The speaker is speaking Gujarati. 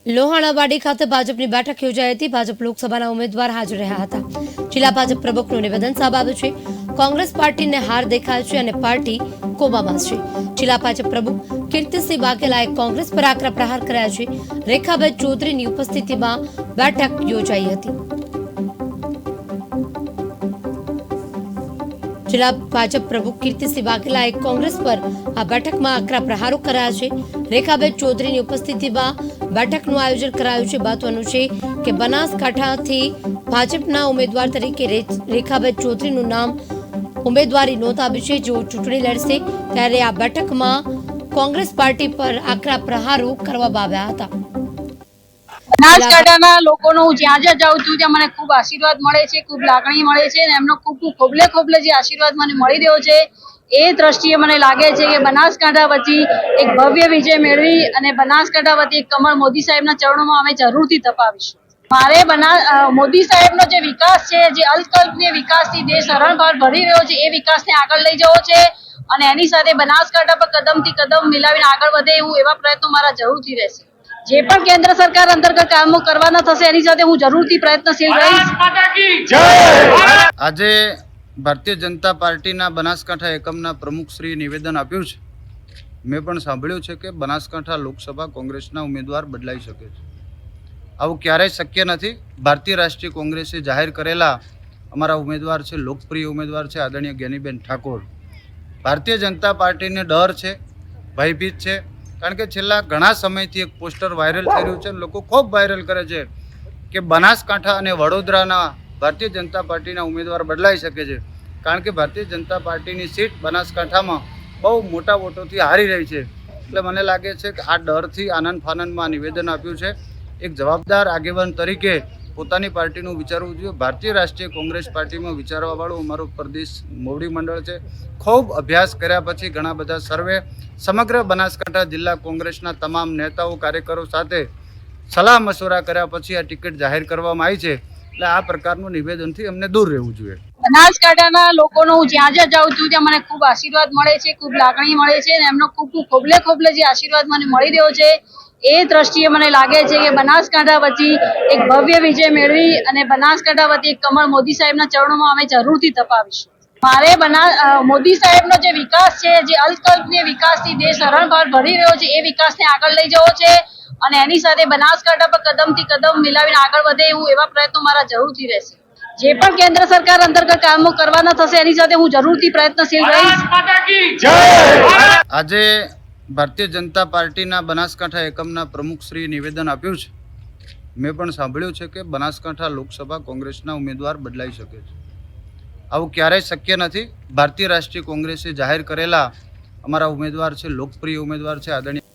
લોહાણાવાડી ખાતે ભાજપની બેઠક યોજાઈ હતી। ભાજપ લોકસભાના ઉમેદવાર હાજર રહ્યા હતા। જિલ્લા ભાજપ પ્રમુખનું નિવેદન સામે આવ્યું છે। કોંગ્રેસ પાર્ટીને હાર દેખાય છે અને પાર્ટી કોબામાં છે। જિલ્લા ભાજપ પ્રમુખ કીર્તિસિંહ વાઘેલાએ કોંગ્રેસ પર આકરા પ્રહાર કર્યા છે। રેખાબેન ચૌધરીની ઉપસ્થિતિમાં બેઠક યોજાઈ હતી। જિલ્લા ભાજપ પ્રમુખ કીર્તિસિંહ વાઘેલાએ કોંગ્રેસ પર આ બેઠકમાં આકરા પ્રહારો કર્યા છે। રેખાબેન ચૌધરીની ઉપસ્થિતિમાં બેઠકનું આયોજન કરાયું છે। મહત્વનું છે કે બનાસકાંઠાથી ભાજપના ઉમેદવાર તરીકે રેખાબેન ચૌધરીનું નામ ઉમેદવારી નોંધાવી છે, જેઓ ચૂંટણી લડશે। ત્યારે આ બેઠકમાં કોંગ્રેસ પાર્ટી પર આકરા પ્રહારો કરવામાં આવ્યા હતા। બનાસકાંઠાના લોકોનો હું જ્યાં જ્યાં જાઉં છું ત્યાં મને ખૂબ આશીર્વાદ મળે છે, ખૂબ લાગણી મળે છે અને એમનો ખૂબ ખોબલે ખોબલે જે આશીર્વાદ મને મળી રહ્યો છે એ દ્રષ્ટિએ મને લાગે છે કે બનાસકાંઠા વતી એક ભવ્ય વિજય મેળવી અને બનાસકાંઠા વતી એક કમળ મોદી સાહેબના ચરણોમાં અમે જરૂરથી તપાવીશું। મારે મોદી સાહેબનો જે વિકાસ છે, જે અલ્પકલ્પનીય વિકાસથી દેશ હરણફાળ ભરી રહ્યો છે, એ વિકાસને આગળ લઈ જવો છે અને એની સાથે બનાસકાંઠા પર કદમથી કદમ મિલાવીને આગળ વધે એવું એવા પ્રયત્નો મારા જરૂરથી રહેશે। જે પણ કેન્દ્ર સરકાર અંતર્ગત કામો કરવાના થશે એની સાથે હું જરૂરથી પ્રયત્નશીલ રહીશ। આજે ભારતીય જનતા પાર્ટીના બનાસકાંઠા એકમના પ્રમુખશ્રીએ નિવેદન આપ્યું છે। મેં પણ સાંભળ્યું છે કે બનાસકાંઠા લોકસભા કોંગ્રેસના ઉમેદવાર બદલાઈ શકે છે। આવું ક્યારેય શક્ય નથી। ભારતીય રાષ્ટ્રીય કોંગ્રેસે જાહેર કરેલા અમારા ઉમેદવાર છે, લોકપ્રિય ઉમેદવાર છે આદરણીય જ્ઞાનીબેન ઠાકોર। ભારતીય જનતા પાર્ટીને ડર છે, ભયભીત છે, કારણ કે છેલ્લા ઘણા સમયથી એક પોસ્ટર વાયરલ થઈ રહ્યું છે, લોકો ખૂબ વાયરલ કરે છે કે બનાસકાંઠા અને વડોદરાના ભારતીય જનતા પાર્ટીના ઉમેદવાર બદલાઈ શકે છે, કારણ કે ભારતીય જનતા પાર્ટીની સીટ બનાસકાંઠામાં બહુ મોટા વોટોથી હારી રહી છે। એટલે મને લાગે છે કે આ ડરથી આનંદ ફાનંદમાં નિવેદન આપ્યું છે। એક જવાબદાર આગેવાન તરીકે પોતાની પાર્ટીનું વિચારવું જોઈએ। ભારતીય રાષ્ટ્રીય કોંગ્રેસ પાર્ટીમાં વિચારવાવાળું અમારું પ્રદેશ મોવડી મંડળ છે। ખૂબ અભ્યાસ કર્યા પછી ઘણા બધા સર્વે સમગ્ર બનાસકાંઠા જિલ્લા કોંગ્રેસના તમામ નેતાઓ કાર્યકરો સાથે સલાહ મશવરા કર્યા પછી આ ટિકિટ જાહેર કરવામાં આવી છે। એટલે આ પ્રકારનું નિવેદનથી અમને દૂર રહેવું જોઈએ। બનાસકાંઠાના લોકોનો હું જ્યાં જ્યાં જાઉં છું ત્યાં મને ખૂબ આશીર્વાદ મળે છે, ખૂબ લાગણી મળે છે અને એમનો ખૂબ ખોબલે ખોબલે જે આશીર્વાદ મને મળી રહ્યો છે એ દ્રષ્ટિએ મને લાગે છે કે બનાસકાંઠા વતી એક ભવ્ય વિજય મેળવી અને બનાસકાંઠા વતી એક કમળ મોદી સાહેબના ચરણોમાં અમે જરૂરથી તપાવીશું। મારે મોદી સાહેબનો જે વિકાસ છે, જે અલ્પકલ્પનીય વિકાસથી દેશ હરણફાળ ભરી રહ્યો છે, એ વિકાસને આગળ લઈ જવો છે અને એની સાથે બનાસકાંઠા પર કદમથી કદમ મિલાવીને આગળ વધે એવું એવા પ્રયત્નો મારા જરૂરથી રહેશે। જે પણ કેન્દ્ર સરકાર અંતર્ગત કામો કરવાના થશે એની સાથે હું જરૂરથી પ્રયત્નશીલ રહીશ। આજે ભારતીય જનતા પાર્ટીના બનાસકાંઠા એકમના પ્રમુખશ્રીએ નિવેદન આપ્યું છે। મેં પણ સાંભળ્યું છે કે બનાસકાંઠા લોકસભા કોંગ્રેસના ઉમેદવાર બદલાઈ શકે છે। આવું ક્યારેય શક્ય નથી। ભારતીય રાષ્ટ્રીય કોંગ્રેસે જાહેર કરેલા અમારા ઉમેદવાર છે, લોકપ્રિય ઉમેદવાર છે આદરણીય